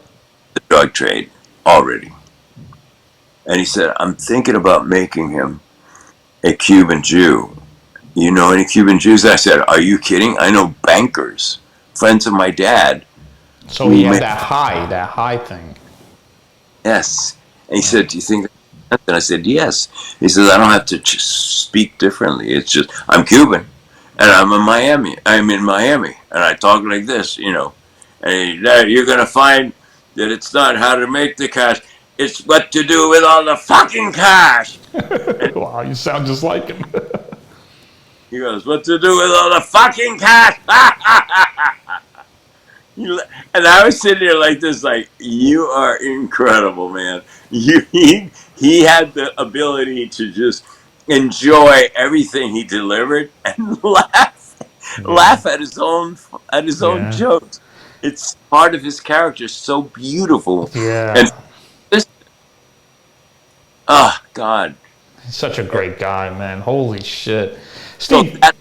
the drug trade already." And he said, "I'm thinking about making him a Cuban Jew. You know any Cuban Jews?" I said, "Are you kidding? I know bankers, friends of my dad." So he had that high thing. Yes. And he said, "Do you think?" And I said, "Yes." He says, "I don't have to speak differently. It's just I'm Cuban, and I'm in Miami, and I talk like this, And you're gonna find that it's not how to make the cash; it's what to do with all the fucking cash." Wow, you sound just like him. He goes, "What to do with all the fucking cash?" And I was sitting there like this, like, you are incredible, man. He had the ability to just enjoy everything he delivered and Yeah. laugh at his own Yeah. jokes. It's part of his character, so beautiful. And Yeah. this, oh God. He's such a great guy, man. Holy shit. So Steve. that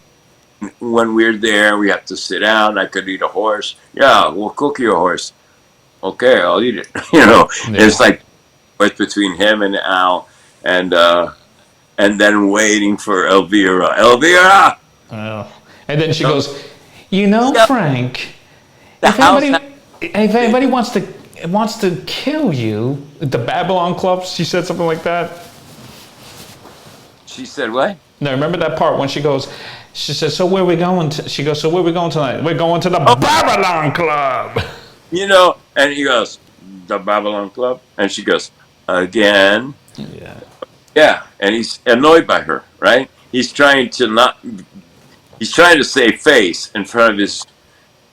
when we're there, we have to sit down. I could eat a horse. Yeah, we'll cook you a horse. Okay, I'll eat it. It's Yeah. like it's between him and Al, and then waiting for Elvira. Elvira, Oh. And then she no, goes, you know, yeah, Frank, the if house. anybody wants to kill you, the Babylon Club, she said something like that. She said what? No, remember that part when she says, so where we going to, she goes, so where we going tonight? We're going to the Oh, Babylon Club. and he goes, the Babylon Club, and she goes, again. Yeah. Yeah, and he's annoyed by her, right? He's trying to save face in front of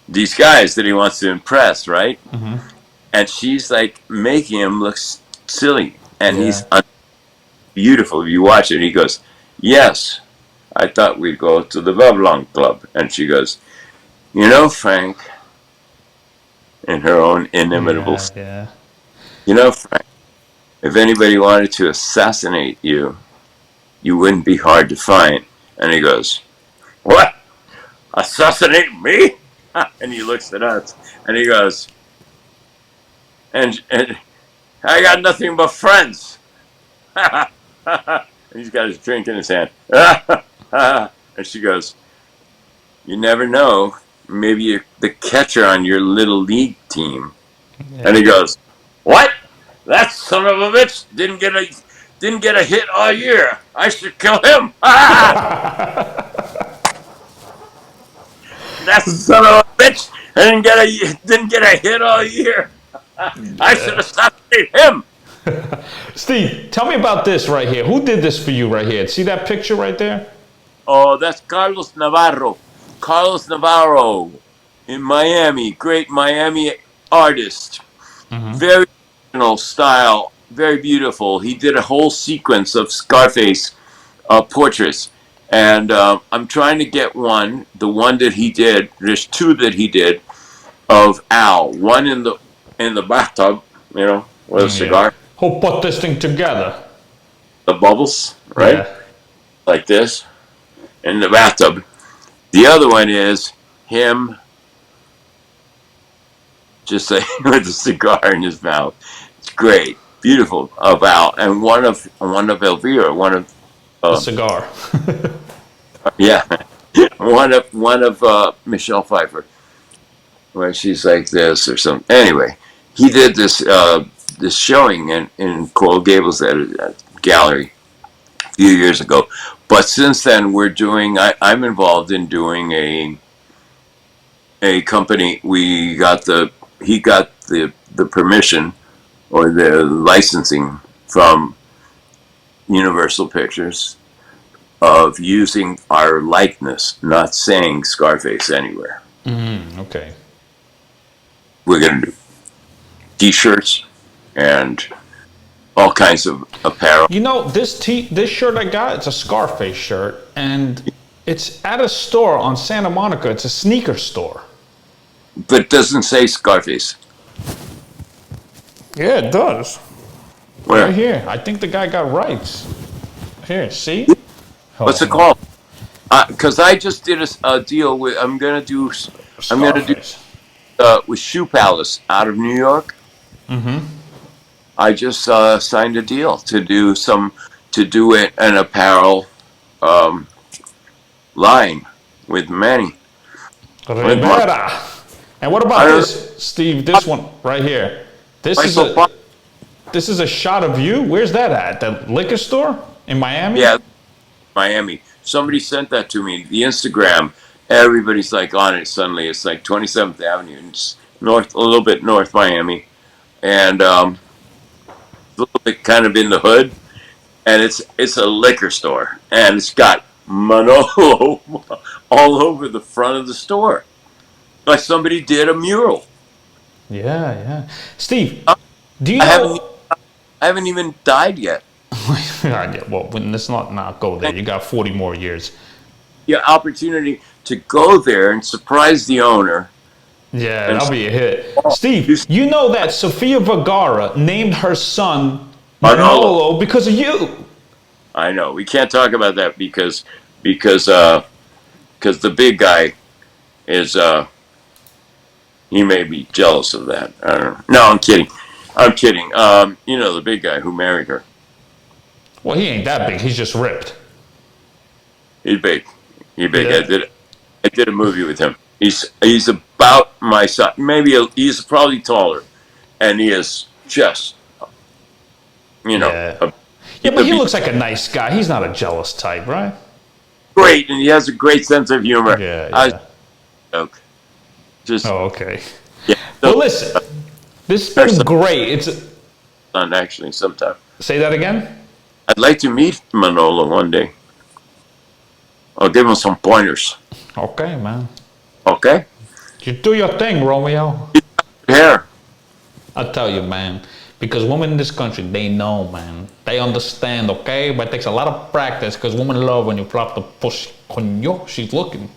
these guys that he wants to impress, right? And she's like making him look silly, and Yeah. he's beautiful. If you watch it, he goes, yes, I thought we'd go to the Babylon Club. And she goes, Frank, in her own inimitable, Yeah. Yeah. Frank, if anybody wanted to assassinate you, you wouldn't be hard to find. And he goes, what? Assassinate me? And he looks at us, and he goes, and I got nothing but friends. And he's got his drink in his hand. And she goes, you never know. Maybe you're the catcher on your little league team. And he goes, what? That son of a bitch didn't get a hit all year. I should kill him. That son of a bitch didn't get a hit all year. I should assassinate him. Steve, tell me about this right here. Who did this for you right here? See that picture right there? Oh, that's Carlos Navarro. Carlos Navarro in Miami. Great Miami artist. Very original style. Very beautiful. He did a whole sequence of Scarface portraits. And I'm trying to get one. The one that he did. There's two that he did of Al. One in the bathtub, with a Yeah. cigar. Who put this thing together? The bubbles, right? Yeah. Like this in the bathtub. The other one is him just like with a cigar in his mouth. It's great, beautiful of Al, and one of Elvira, The um, cigar. yeah, one of Michelle Pfeiffer, where she's like this or something. Anyway, he did this showing in Coral Gables at a gallery a few years ago. But since then, I'm involved in doing a company. He got the permission or the licensing from Universal Pictures of using our likeness, not saying Scarface anywhere. Okay. We're going to do T-shirts and all kinds of apparel. You know, this shirt I got, it's a Scarface shirt, and it's at a store on Santa Monica. It's a sneaker store. But it doesn't say Scarface. Yeah, it does. Where? Right here. I think the guy got rights. Here, see? What's it called? Because I just did a deal with. I'm gonna do Scarface. with Shoe Palace out of New York. I just signed a deal to do an apparel line with Manny. Ribera. And what about this, Steve? This one right here. This is a shot of you. Where's that at? The liquor store in Miami? Yeah, Miami. Somebody sent that to me. The Instagram. Everybody's like on it suddenly. It's like 27th Avenue. It's a little bit north Miami, and a little bit kind of in the hood. And it's a liquor store, and it's got Manolo all over the front of the store, like somebody did a mural. Yeah, yeah. Steve, Uh, do you I haven't know? I haven't even died yet. Yeah, well, let's not go there. And You got 40 more years. the opportunity to go there and surprise the owner Yeah, and that'll say, be a hit. oh, Steve, you know that Sofia Vergara named her son Manolo. Manolo because of you. I know we can't talk about that because the big guy is he may be jealous of that. I don't know. No, I'm kidding. I'm kidding. The big guy who married her. Well, he ain't that big. He's just ripped. He's big. He's big. Yeah. I did a movie with him. He's about my size. He's probably taller, and he is just Yeah. a, Yeah, he's but a he be looks like a nice guy. He's not a jealous type, right? great, and he has a great sense of humor. Yeah, I yeah. joke. Just Oh, okay. yeah. Well, So, listen, this has our been great. son actually sometime. Say that again? I'd like to meet Manolo one day. I'll give him some pointers. Okay, man. Okay? You do your thing, Romeo. Hair. I tell you, man, because women in this country, they know, man. They understand, okay? But it takes a lot of practice because women love when you flop the push. Coño, she's looking.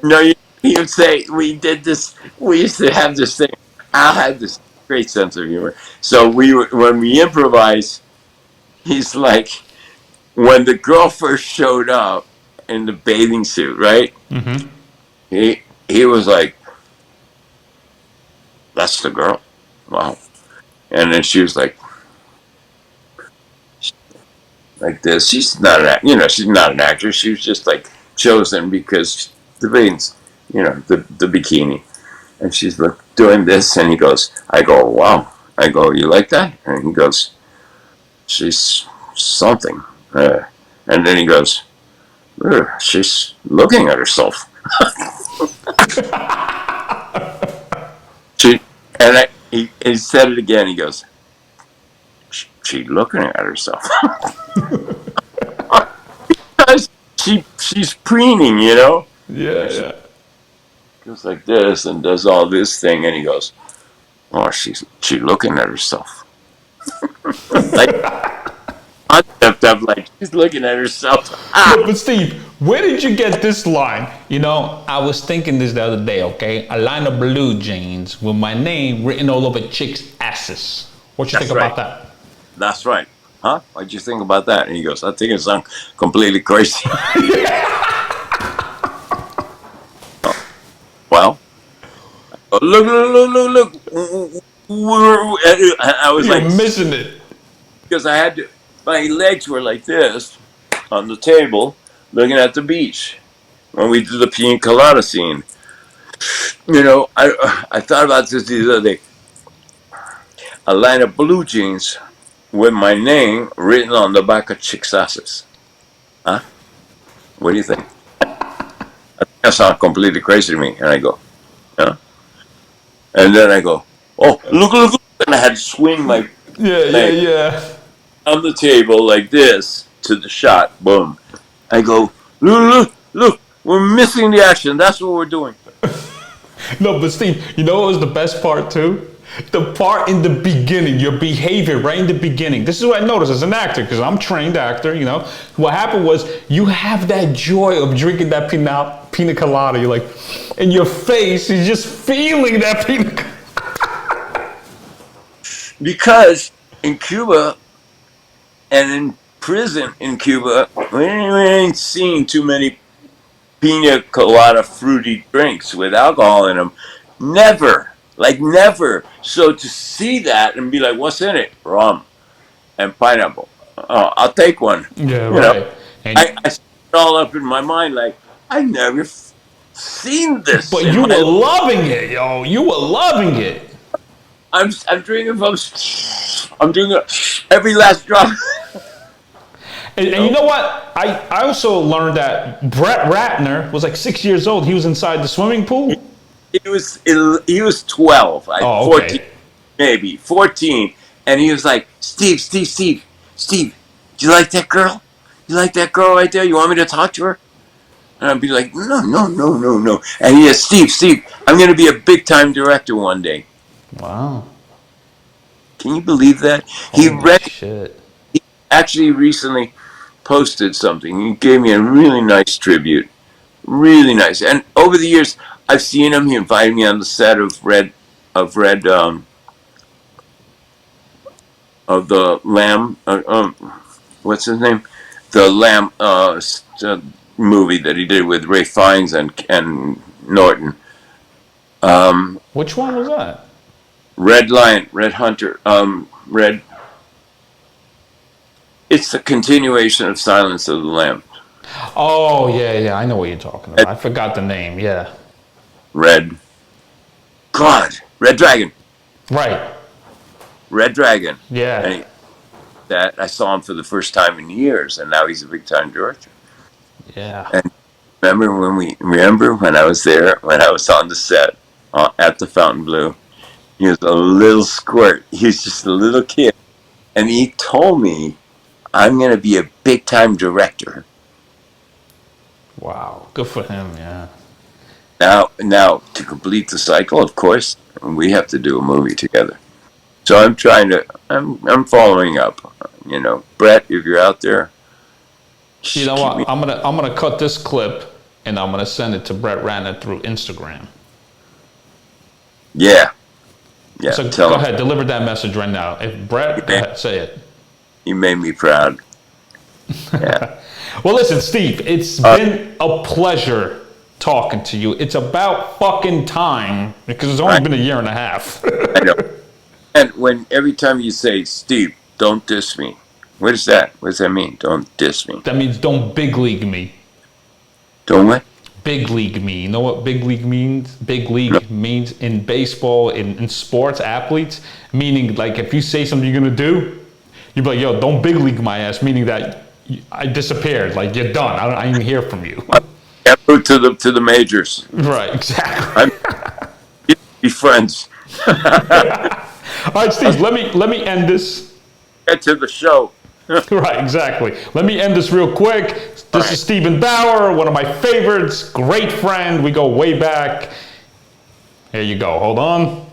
No, you'd say we did this. We used to have this thing. Al had this great sense of humor. So when we improvise, he's like, when the girl first showed up in the bathing suit, right? Mm-hmm. He was like, "That's the girl." Wow. And then she was like this. She's not she's not an actress. She was just like chosen because the veins, the bikini. And she's like doing this, and he goes, I go, wow. I go, you like that? And he goes, she's something. And then he goes, she's looking at herself. she and he said it again. He goes, she's looking at herself. Because she's preening, Yeah, She yeah. goes like this and does all this thing, and he goes, oh, she's looking at herself. Like concept of like she's looking at herself. But Steve, where did you get this line? I was thinking this the other day, okay? A line of blue jeans with my name written all over chicks' asses. What you That's think right. about that? That's right. Huh? What'd you think about that? And he goes, I think it sounds completely crazy. Well, look. I was You're like, missing it. because I had to, my legs were like this on the table looking at the beach when we did the pina colada scene. I thought about this the other day. A line of blue jeans with my name written on the back of chicks' asses. Huh? What do you think? That sounds completely crazy to me. And I go, yeah. And then I go, oh, look. And I had to swing my Yeah, yeah, leg yeah. on the table like this to the shot. Boom. I go, look. We're missing the action. That's what we're doing. No, but Steve, you know what was the best part too? The part in the beginning, your behavior right in the beginning. This is what I noticed as an actor, because I'm a trained actor, What happened was you have that joy of drinking that pina colada. You're like, in your face, you're just feeling that pina colada. Because in Cuba and in prison in Cuba, we ain't seen too many pina colada fruity drinks with alcohol in them. Never. Like never. So to see that and be like, what's in it? Rum and pineapple. Oh, I'll take one. Yeah, You know, right. And I set it all up in my mind like, I never seen this but in you my were life. loving it, yo. You were loving it. I'm drinking from, I'm drinking every last drop. And you know what? I also learned that Brett Ratner was like 6 years old. He was inside the swimming pool. He was 12, Oh, 14, okay. maybe 14, and he was like, Steve, do you like that girl? You like that girl right there? You want me to talk to her? And I'd be like, no, no, no, no, no. And he says, Steve, I'm going to be a big time director one day. Wow. Can you believe that? He Holy read, shit. he actually recently posted something. He gave me a really nice tribute. Really nice. And over the years, I've seen him. He invited me on the set of the Lamb. What's his name? The Lamb movie that he did with Ray Fiennes and Norton. Which one was that? Red Lion, Red Hunter, Red. It's the continuation of Silence of the Lambs. Oh, yeah, I know what you're talking about. I forgot the name, yeah. Red. God, Red Dragon. Right, Red Dragon. And yeah, that I saw him for the first time in years, and now he's a big time director. yeah. And remember when I was there, when I was on the set at the Fontainebleau, he was a little squirt. He was just a little kid, and he told me, "I'm going to be a big time director." Wow, good for him, yeah. Now to complete the cycle, of course, we have to do a movie together. So I'm following up. You know, Brett, if you're out there, You know keep what? me. I'm gonna cut this clip and I'm gonna send it to Brett Ratner through Instagram. Yeah, yeah. So Tell go him ahead, deliver that message right now. If Brett, go ahead, say it. you made me proud. Yeah. Well, listen, Steve, it's been a pleasure talking to you. It's about fucking time because it's only I, been a year and a half. I know. And when every time you say, Steve, don't diss me. What is that? What does that mean? Don't diss me. That means don't big league me. Don't what? Big league me. You know what big league means? Big No. league means in baseball, in sports, athletes, meaning like if you say something you're gonna do, you'd be like, yo, don't big league my ass, meaning that I disappeared. Like you're done. I didn't even hear from you. Can't move to the majors. Right, exactly. I'm be friends. All right, Steve, let me end this. Get to the show. Right, exactly. Let me end this real quick. This is Stephen Bauer, one of my favorites, great friend. We go way back. Here you go. Hold on.